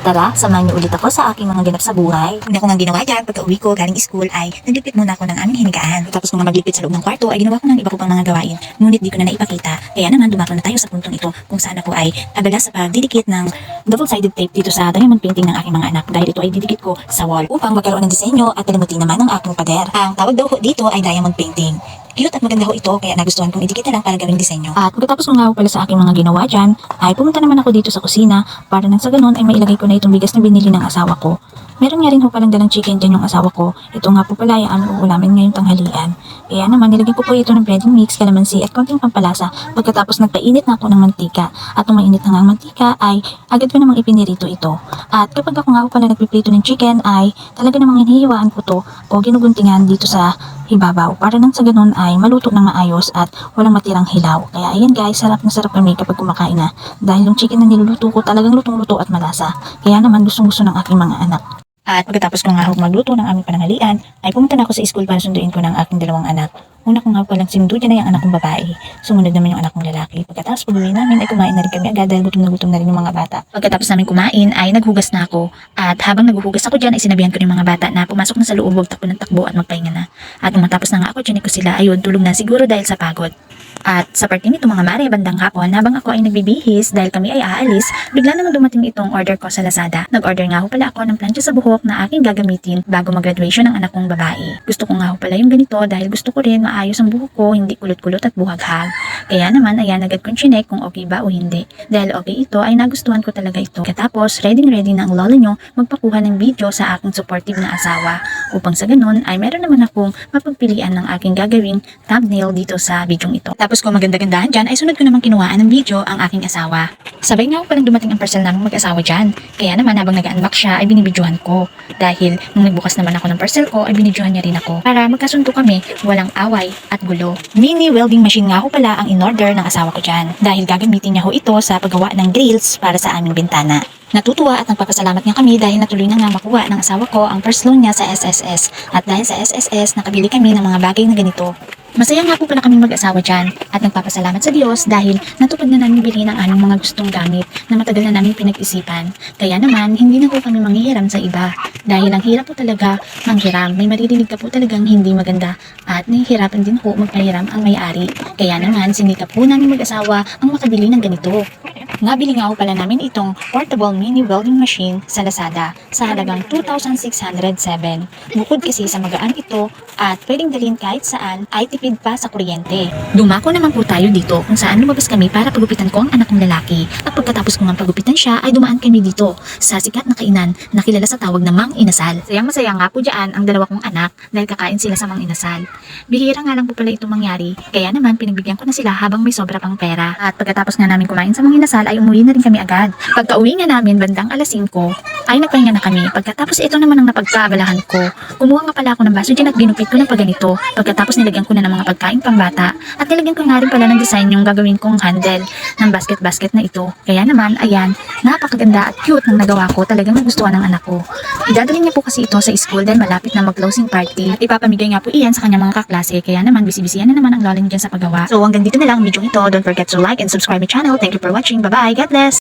Tara, samahan niyo ulit ako sa aking mga ganap sa buhay. Una ko nga ginawa dyan, pagka-uwi ko galing school ay nagligpit muna ako ng aming hinigaan. Tapos kung magligpit sa loob ng kwarto ay ginawa ko ng iba ko pang mga gawain. Ngunit di ko na naipakita. Kaya naman dumako na tayo sa puntong ito kung saan ako ay abala sa pagdidikit ng double-sided tape dito sa diamond painting ng aking mga anak. Dahil ito ay didikit ko sa wall upang magkaroon ng disenyo at dalamutin naman ng aking pader. Ang tawag daw ko dito ay diamond painting. Cute at maganda ho ito kaya nagustuhan kong idikit na lang para gawing disenyo. At pagkatapos ko nga ho pala sa aking mga ginawa dyan, ay pumunta naman ako dito sa kusina para nang sa ganun ay mailagay ko na itong bigas na binili ng asawa ko. Meron nga rin ho palang dalang chicken dyan yung asawa ko. Ito nga po pala yung aming uulamin ngayong tanghalian. Kaya naman nilagyan ko po ito ng breading mix, kalamansi at konting pampalasa. Pagkatapos nagpainit na ako ng mantika. At nung mainit na nga ang mantika ay agad ko namang ipinirito ito. At kapag ako nga ho pala nagpiprito ng chicken ay talaga namang hinihiwaan ko to o ginuguntingan dito sa ibabaw para nang sa ganun ay maluto ng maayos at walang matirang hilaw. Kaya ayan guys, sarap na sarap kami kapag kumakain na. Dahil yung chicken na niluluto ko talagang lutong-luto at malasa. Kaya naman gustong-gusto ng aking mga anak. At pagkatapos ko nga magluto ng aming pananghalian, ay pumunta na ako sa school para sunduin ko ng aking dalawang anak. Una ko nga palang sinundo dyan ay ang anak kong babae. Sumunod naman yung anak kong lalaki. Pagkatapos pag-uwi namin ay kumain na rin kami agad dahil gutom na rin yung mga bata. Pagkatapos namin kumain ay naghugas na ako. At habang naghuhugas ako dyan ay sinabihan ko ng mga bata na pumasok na sa loob, huwag takbo ng takbo at magpahinga na. At nung matapos na nga ako, dyan ko sila, ayun, tulog na siguro dahil sa pagod. At sa parte nito mga mare, bandang hapon, habang ako ay nagbibihis dahil kami ay aalis, bigla naman dumating itong order ko sa Lazada. Nag-order nga ho pala ako ng plancha sa buhok na aking gagamitin bago mag-graduation ng anak kong babae. Gusto ko nga ho pala yung ganito dahil gusto ko rin maayos ang buhok ko, hindi kulot-kulot at buhaghag. Kaya naman, ayan, agad kong chinek kung okay ba o hindi. Dahil okay ito, ay nagustuhan ko talaga ito. Katapos, ready na ang lola nyo magpakuha ng video sa aking supportive na asawa. Upang sa ganun, ay meron naman akong mapagpilian ng aking gagawing thumbnail dito sa video ito. Tapos kung maganda-gandahan dyan, ay sunod ko naman kinuhaan ng video ang aking asawa. Sabay nga ako palang dumating ang parcel namin mag-asawa dyan. Kaya naman habang nag-unbox siya, ay binibidyohan ko. Dahil nung nagbukas naman ako ng parcel ko, ay binidyohan niya rin ako. Para magkasundo kami, walang away at gulo. Mini welding machine nga ho pala ang in-order ng asawa ko dyan. Dahil gagamitin niya ho ito sa paggawa ng grills para sa aming bintana. Natutuwa at nagpapasalamat nga kami dahil natuloy na nga makuha ng asawa ko ang first loan niya sa SSS. At dahil sa SSS, nakabili kami ng mga bagay na ganito. Masaya nga po pala kaming mag-asawa dyan at nagpapasalamat sa Diyos dahil natupad na namin bilhin ang aming mga gustong gamit na matagal na namin pinag-isipan. Kaya naman, hindi na po kami manghihiram sa iba dahil ang hirap po talaga manghiram. May maririnig ka po talagang hindi maganda at nahihirapan din po magpahiram ang may-ari. Kaya naman, sinikap po namin mag-asawa ang makabili ng ganito. Nabili nga po pala namin itong portable mini welding machine sa Lazada sa halagang 2,607. Bukod kasi sa magaan ito at pwedeng dalhin kahit saan ay tipid pa sa kuryente. Dumako naman po tayo dito kung saan lumabas kami para pagupitan ko ang anak kong lalaki. At pagkatapos ko nga pagupitan siya ay dumaan kami dito sa sikat na kainan na kilala sa tawag na Mang Inasal. Sayang-masaya nga po dyan ang dalawa kong anak dahil kakain sila sa Mang Inasal. Bihira nga lang po pala itong mangyari kaya naman pinagbigyan ko na sila habang may sobra pang pera. At pagkatapos nga namin kumain sa Mang Inasal ay umuwi na rin kami agad. Pagka-uwi nga namin bandang alas 5 ay nagpahinga na kami. Pagkatapos ito naman ang napagkaabalahan ko. Kumuha nga pala ako ng baso dyan at ginupit ko ng paganito. Pagkatapos nilagyan ko na ng mga pagkain pang bata at nilagyan ko nga rin pala ng design yung gagawin kong handle ng basket na ito. Kaya naman, ayan, napakaganda at cute ng nagawa ko. Talagang nagustuhan ng anak ko. Idadalhin niya po kasi ito sa school dahil malapit na mag-closing party at ipapamigay nga po iyan sa kanyang mga kaklase. Kaya naman, busy-busyan na naman ang lola niya dyan sa paggawa. So hanggang dito na lang ang video ito. Don't forget to like and subscribe my channel. Thank you for watching. Bye-bye. God bless!